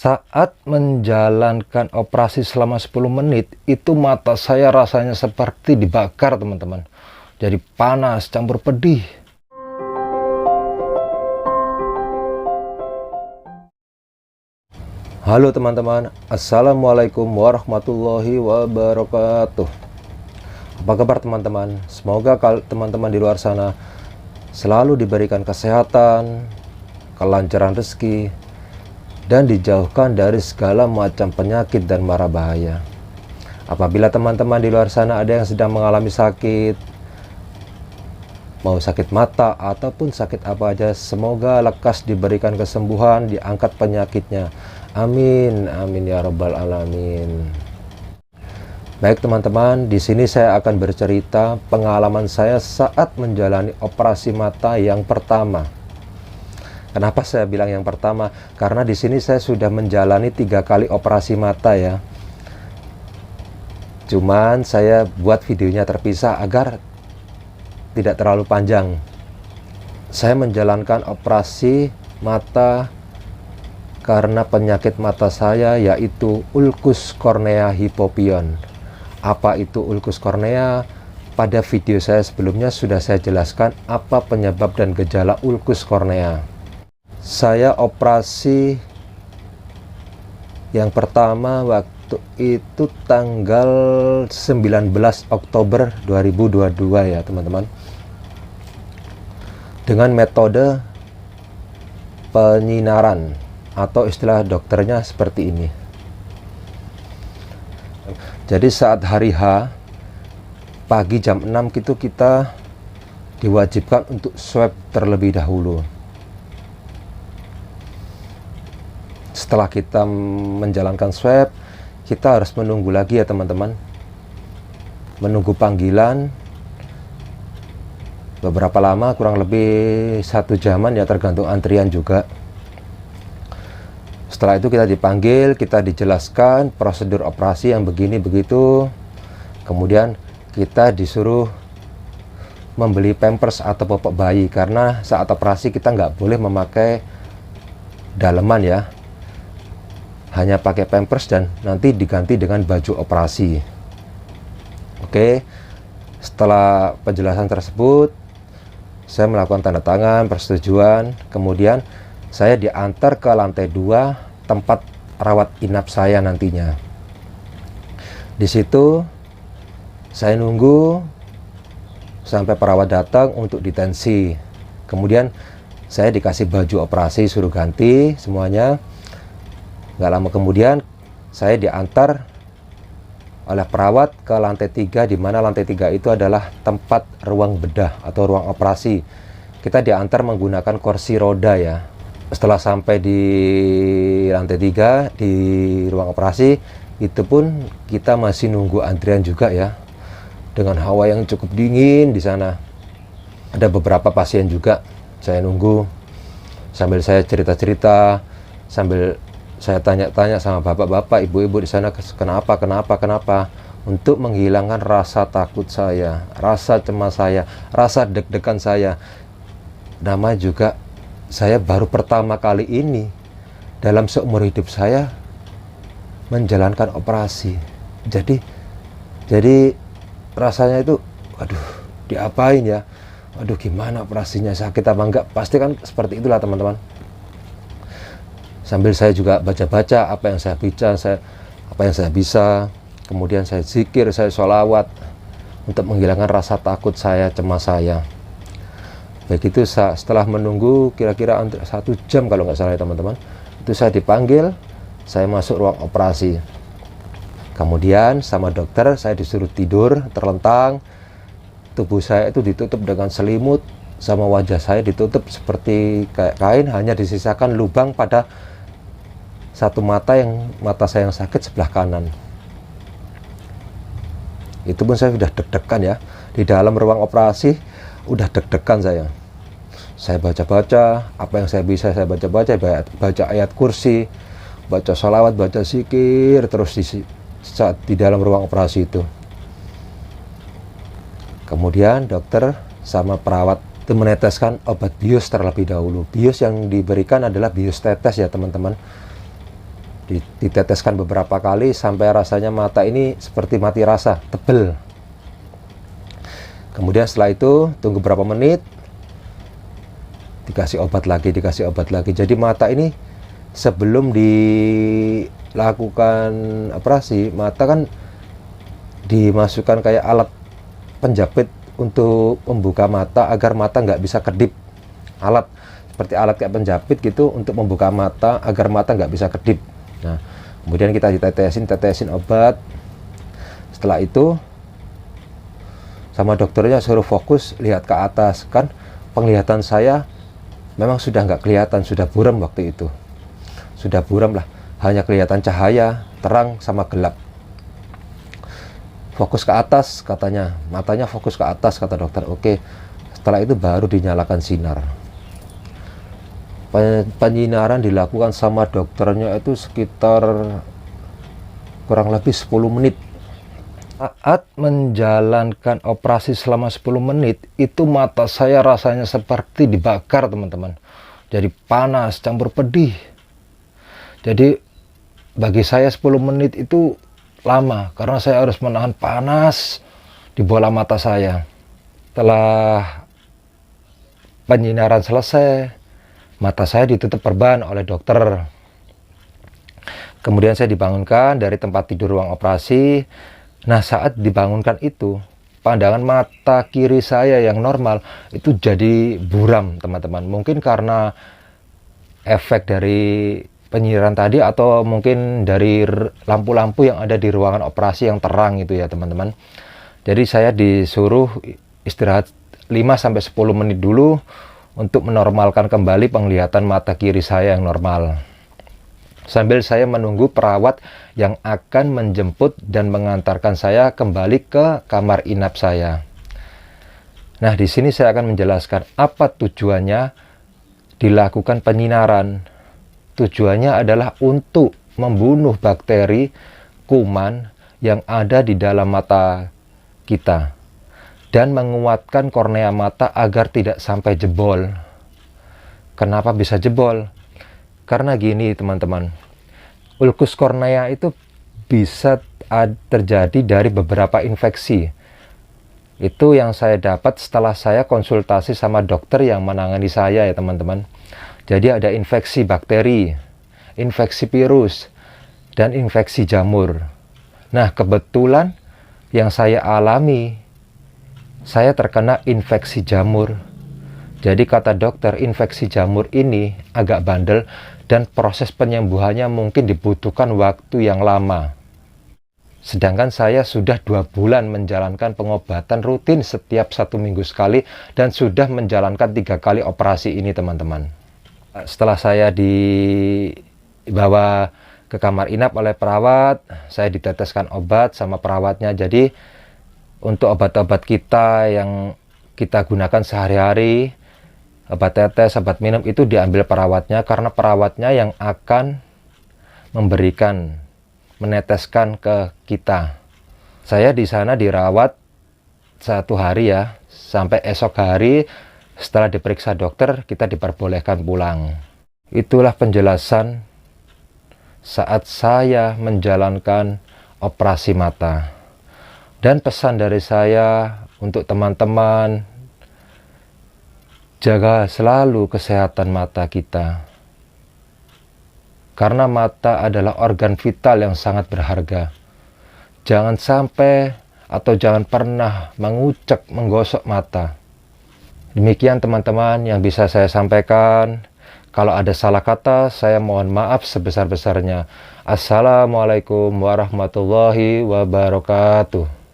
Saat menjalankan operasi selama 10 menit, itu mata saya rasanya seperti dibakar, teman-teman. Jadi panas campur pedih. Halo teman-teman, Assalamualaikum warahmatullahi wabarakatuh. Apa kabar teman-teman? Semoga teman-teman di luar sana selalu diberikan kesehatan, kelancaran rezeki, dan dijauhkan dari segala macam penyakit dan mara bahaya. Apabila teman-teman di luar sana ada yang sedang mengalami sakit, mau sakit mata ataupun sakit apa aja, semoga lekas diberikan kesembuhan, diangkat penyakitnya. Amin, amin ya rabbal alamin. Baik teman-teman, di sini saya akan bercerita pengalaman saya saat menjalani operasi mata yang pertama. Kenapa saya bilang yang pertama? Karena di sini saya sudah menjalani 3 kali operasi mata ya. Cuman saya buat videonya terpisah agar tidak terlalu panjang. Saya menjalankan operasi mata karena penyakit mata saya yaitu ulkus kornea hipopion. Apa itu ulkus kornea? Pada video saya sebelumnya sudah saya jelaskan apa penyebab dan gejala ulkus kornea. Saya operasi yang pertama waktu itu tanggal 19 Oktober 2022 ya teman-teman, dengan metode penyinaran atau istilah dokternya seperti ini. Jadi saat hari H pagi jam 6 itu kita diwajibkan untuk swab terlebih dahulu. Setelah kita menjalankan swab, kita harus menunggu lagi ya teman-teman, menunggu panggilan beberapa lama, kurang lebih 1 jaman ya, tergantung antrian juga. Setelah itu kita dipanggil, kita dijelaskan prosedur operasi yang begini begitu, kemudian kita disuruh membeli pampers atau popok bayi, karena saat operasi kita nggak boleh memakai daleman ya, hanya pakai pampers dan nanti diganti dengan baju operasi. Oke, setelah penjelasan tersebut saya melakukan tanda tangan persetujuan, kemudian saya diantar ke lantai 2 tempat rawat inap saya nantinya. Di situ saya nunggu sampai perawat datang untuk ditensi, kemudian saya dikasih baju operasi, suruh ganti semuanya. Gak lama kemudian saya diantar oleh perawat ke lantai 3, di mana lantai 3 itu adalah tempat ruang bedah atau ruang operasi. Kita diantar menggunakan kursi roda ya. Setelah sampai di lantai 3 di ruang operasi, itu pun kita masih nunggu antrian juga ya, dengan hawa yang cukup dingin di sana. Ada beberapa pasien juga saya nunggu, sambil saya cerita-cerita, sambil saya tanya-tanya sama bapak-bapak, ibu-ibu di sana, kenapa, untuk menghilangkan rasa takut saya, rasa cemas saya, rasa deg-degan saya. Nama juga saya baru pertama kali ini dalam seumur hidup saya menjalankan operasi. Jadi rasanya itu, aduh, diapain ya? Aduh, gimana operasinya, sakit apa enggak? Pasti kan seperti itulah teman-teman. Sambil saya juga baca-baca apa yang saya bisa, kemudian saya zikir, saya sholawat untuk menghilangkan rasa takut saya, cemas saya. Begitu setelah menunggu kira-kira 1 jam kalau nggak salah ya teman-teman, itu saya dipanggil, saya masuk ruang operasi. Kemudian sama dokter saya disuruh tidur terlentang, tubuh saya itu ditutup dengan selimut, sama wajah saya ditutup seperti kayak kain, hanya disisakan lubang pada satu mata saya yang sakit sebelah kanan. Itu pun saya sudah deg-degan ya, di dalam ruang operasi udah deg-degan saya baca-baca apa yang saya bisa, saya baca-baca, baca ayat kursi, baca sholawat, baca zikir terus saat di dalam ruang operasi itu. Kemudian dokter sama perawat itu meneteskan obat bius terlebih dahulu. Bius yang diberikan adalah bius tetes ya teman-teman. Diteteskan beberapa kali sampai rasanya mata ini seperti mati rasa, tebel. Kemudian setelah itu tunggu berapa menit, dikasih obat lagi. Jadi mata ini sebelum dilakukan operasi mata kan dimasukkan kayak alat penjepit untuk membuka mata agar mata nggak bisa kedip. Seperti alat kayak penjepit gitu untuk membuka mata agar mata nggak bisa kedip. Nah, kemudian kita tetesin obat. Setelah itu sama dokternya suruh fokus lihat ke atas. Kan penglihatan saya memang sudah nggak kelihatan, sudah buram waktu itu. Sudah buram lah, hanya kelihatan cahaya, terang sama gelap. Fokus ke atas katanya, matanya fokus ke atas kata dokter. Oke, setelah itu baru dinyalakan sinar. Penyinaran dilakukan sama dokternya itu sekitar kurang lebih 10 menit. Saat menjalankan operasi selama 10 menit, itu mata saya rasanya seperti dibakar, teman-teman. Jadi panas, campur pedih. Jadi bagi saya 10 menit itu lama, karena saya harus menahan panas di bola mata saya. Setelah penyinaran selesai, mata saya ditutup perban oleh dokter. Kemudian saya dibangunkan dari tempat tidur ruang operasi. Nah, saat dibangunkan itu, pandangan mata kiri saya yang normal itu jadi buram, teman-teman. Mungkin karena efek dari penyiraman tadi, atau mungkin dari lampu-lampu yang ada di ruangan operasi yang terang itu ya, teman-teman. Jadi saya disuruh istirahat 5-10 menit dulu untuk menormalkan kembali penglihatan mata kiri saya yang normal. Sambil saya menunggu perawat yang akan menjemput dan mengantarkan saya kembali ke kamar inap saya. Nah, di sini saya akan menjelaskan apa tujuannya dilakukan penyinaran. Tujuannya adalah untuk membunuh bakteri, kuman yang ada di dalam mata kita dan menguatkan kornea mata agar tidak sampai jebol. Kenapa bisa jebol? Karena gini, teman-teman, ulkus kornea itu bisa terjadi dari beberapa infeksi. Itu yang saya dapat setelah saya konsultasi sama dokter yang menangani saya ya, teman-teman. Jadi ada infeksi bakteri, infeksi virus, dan infeksi jamur. Nah, kebetulan yang saya alami, saya terkena infeksi jamur. Jadi kata dokter, infeksi jamur ini agak bandel dan proses penyembuhannya mungkin dibutuhkan waktu yang lama. Sedangkan saya sudah 2 bulan menjalankan pengobatan rutin setiap 1 minggu sekali dan sudah menjalankan 3 kali operasi ini, teman-teman. Setelah saya dibawa ke kamar inap oleh perawat, saya diteteskan obat sama perawatnya. Jadi untuk obat-obat kita yang kita gunakan sehari-hari, obat tetes, obat minum itu diambil perawatnya, karena perawatnya yang akan memberikan, meneteskan ke kita. Saya di sana dirawat 1 hari ya, sampai esok hari setelah diperiksa dokter kita diperbolehkan pulang. Itulah penjelasan saat saya menjalankan operasi mata. Dan pesan dari saya untuk teman-teman, jaga selalu kesehatan mata kita. Karena mata adalah organ vital yang sangat berharga. Jangan sampai atau jangan pernah mengucek, menggosok mata. Demikian teman-teman yang bisa saya sampaikan. Kalau ada salah kata, saya mohon maaf sebesar-besarnya. Assalamualaikum warahmatullahi wabarakatuh.